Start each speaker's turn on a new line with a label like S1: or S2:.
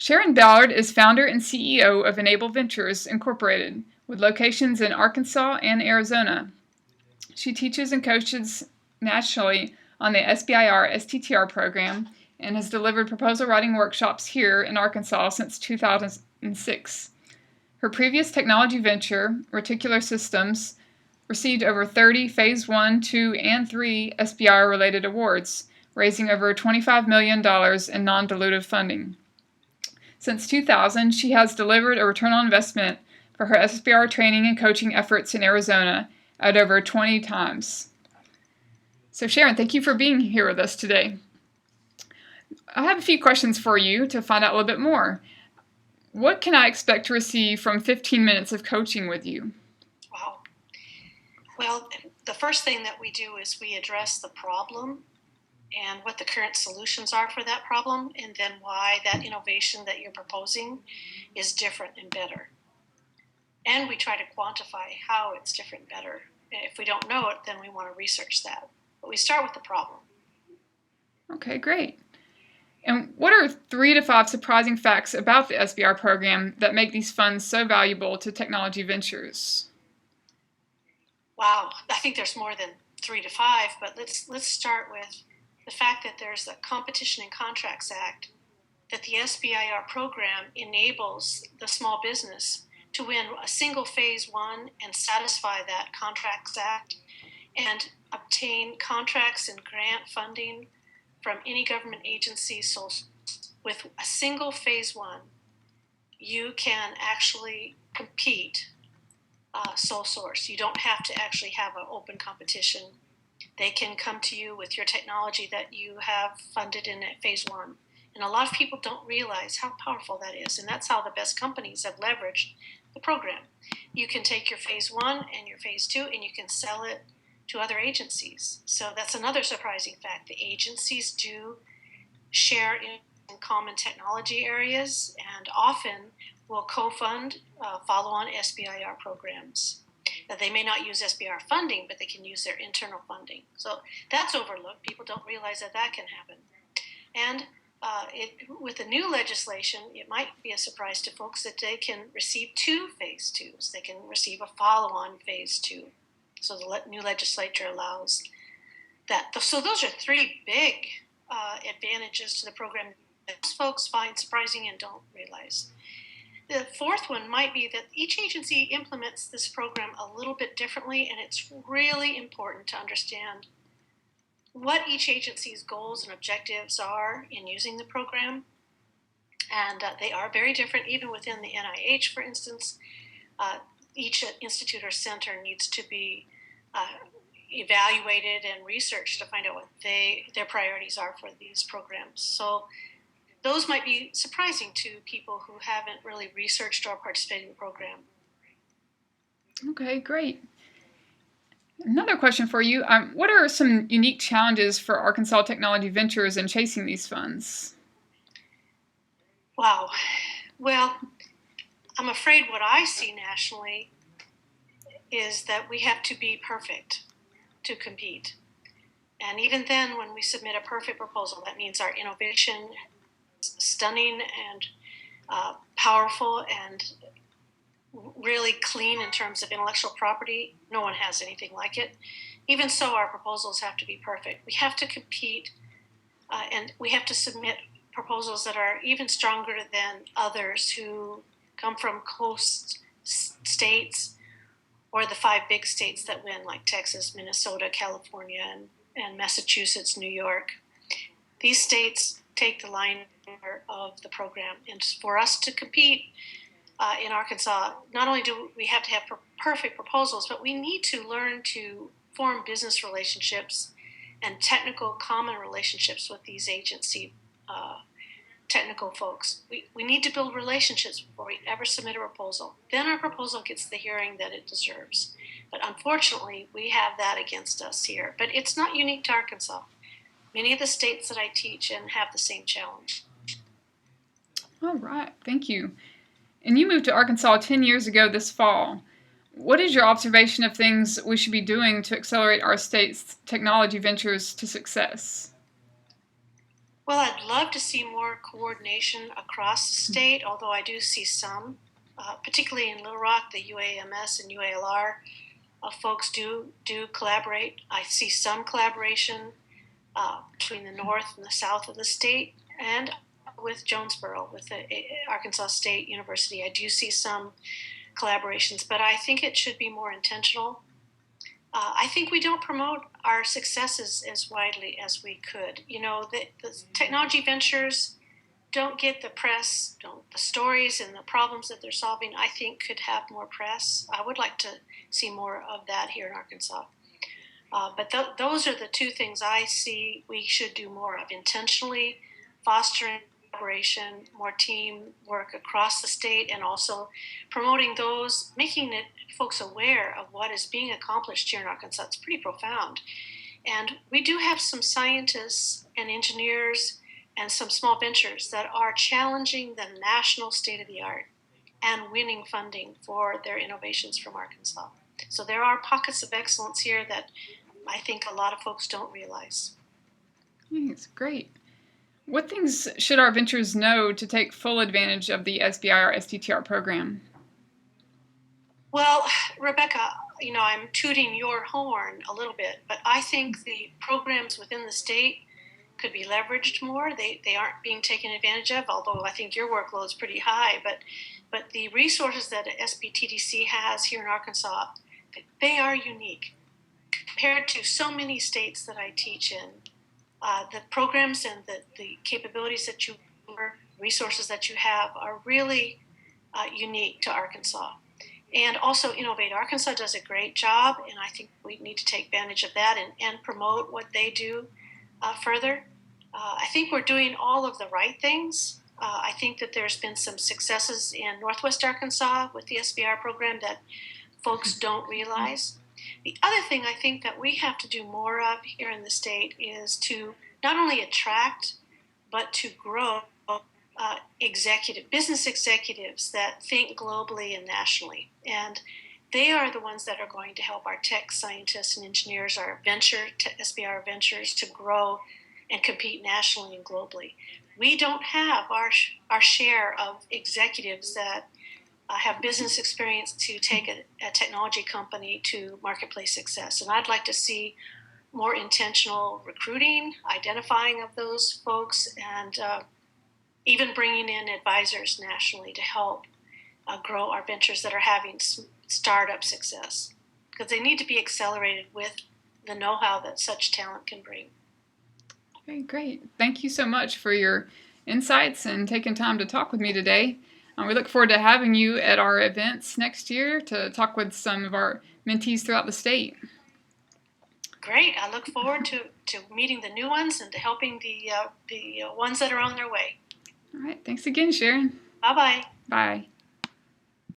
S1: Sharon Ballard is founder and CEO of EnableVentures Incorporated, with locations in Arkansas and Arizona. She teaches and coaches nationally on the SBIR STTR program and has delivered proposal writing workshops here in Arkansas since 2006. Her previous technology venture, Reticular Systems, received over 30 Phase 1, 2, and 3 SBIR-related awards, raising over $25 million in non-dilutive funding. Since 2000, she has delivered a return on investment for her SBIR training and coaching efforts in Arizona at over 20 times. So Sharon, thank you for being here with us today. I have a few questions for you to find out a little bit more. What can I expect to receive from 15 minutes of coaching with you?
S2: Wow. Well, the first thing that we do is we address the problem and what the current solutions are for that problem, and then why that innovation that you're proposing is different and better. And we try to quantify how it's different and better. If we don't know it, then we want to research that. But we start with the problem.
S1: Okay, great. And what are 3 to 5 surprising facts about the SBIR program that make these funds so valuable to technology ventures?
S2: Wow, I think there's more than 3 to 5, but let's start with the fact that there's the Competition and Contracts Act, that the SBIR program enables the small business to win a single Phase 1 and satisfy that Contracts Act and obtain contracts and grant funding from any government agency. So with a single Phase 1, you can actually compete sole source. You don't have to actually have an open competition. They can come to you with your technology that you have funded in at Phase 1. And a lot of people don't realize how powerful that is. And that's how the best companies have leveraged the program. You can take your Phase 1 and your Phase 2 and you can sell it to other agencies. So that's another surprising fact. The agencies do share in common technology areas and often will co-fund follow-on SBIR programs. They may not use SBIR funding, but they can use their internal funding. So that's overlooked. People don't realize that that can happen. And with the new legislation, it might be a surprise to folks that they can receive 2 Phase 2s. They can receive a follow-on Phase 2. So the new legislature allows that. So those are 3 big advantages to the program that most folks find surprising and don't realize. The fourth one might be that each agency implements this program a little bit differently, and it's really important to understand what each agency's goals and objectives are in using the program. And they are very different, even within the NIH, for instance. Each institute or center needs to be evaluated and researched to find out what their priorities are for these programs. So those might be surprising to people who haven't really researched or participated in the program.
S1: Okay, great. Another question for you. What are some unique challenges for Arkansas Technology Ventures in chasing these funds?
S2: Wow. Well, I'm afraid what I see nationally is that we have to be perfect to compete. And even then, when we submit a perfect proposal, that means our innovation is stunning and powerful and really clean in terms of intellectual property. No one has anything like it. Even so, our proposals have to be perfect. We have to compete and we have to submit proposals that are even stronger than others who come from coast states or the 5 big states that win, like Texas, Minnesota, California, and Massachusetts, New York. These states take the line of the program. And for us to compete in Arkansas, not only do we have to have perfect proposals, but we need to learn to form business relationships and technical common relationships with these agency technical folks. We need to build relationships before we ever submit a proposal. Then our proposal gets the hearing that it deserves. But unfortunately, we have that against us here. But it's not unique to Arkansas. Many of the states that I teach in have the same challenge.
S1: All right, thank you. And you moved to Arkansas 10 years ago this fall. What is your observation of things we should be doing to accelerate our state's technology ventures to success?
S2: Well, I'd love to see more coordination across the state, although I do see some, particularly in Little Rock, the UAMS and UALR folks do collaborate. I see some collaboration between the north and the south of the state, and with Jonesboro, with the Arkansas State University. I do see some collaborations, but I think it should be more intentional. I think we don't promote our successes as widely as we could. You know, the technology ventures don't get the press, don't the stories and the problems that they're solving, I think could have more press. I would like to see more of that here in Arkansas. But those are the two things I see we should do more of: intentionally fostering collaboration, more team work across the state, and also promoting those, making it folks aware of what is being accomplished here in Arkansas. It's pretty profound. And we do have some scientists and engineers and some small ventures that are challenging the national state of the art and winning funding for their innovations from Arkansas. So there are pockets of excellence here that I think a lot of folks don't realize.
S1: It's great. What things should our ventures know to take full advantage of the SBIR STTR program?
S2: Well, Rebecca, you know, I'm tooting your horn a little bit, but I think the programs within the state could be leveraged more. They aren't being taken advantage of, although I think your workload is pretty high. But the resources that ASBTDC has here in Arkansas, they are unique compared to so many states that I teach in. The programs and the capabilities that you, resources that you have, are really unique to Arkansas. And also Innovate Arkansas does a great job, and I think we need to take advantage of that and promote what they do further. I think we're doing all of the right things. I think that there's been some successes in Northwest Arkansas with the SBR program that folks don't realize. The other thing I think that we have to do more of here in the state is to not only attract, but to grow business executives that think globally and nationally. And they are the ones that are going to help our tech scientists and engineers, our SBR ventures, to grow and compete nationally and globally. We don't have our share of executives that have business experience to take a technology company to marketplace success. And I'd like to see more intentional recruiting, identifying of those folks, and even bringing in advisors nationally to help grow our ventures that are having startup success, because they need to be accelerated with the know-how that such talent can bring.
S1: Okay, great. Thank you so much for your insights and taking time to talk with me today. We look forward to having you at our events next year to talk with some of our mentees throughout the state.
S2: Great. I look forward to meeting the new ones and to helping the ones that are on their way.
S1: All right. Thanks again, Sharon.
S2: Bye-bye.
S1: Bye.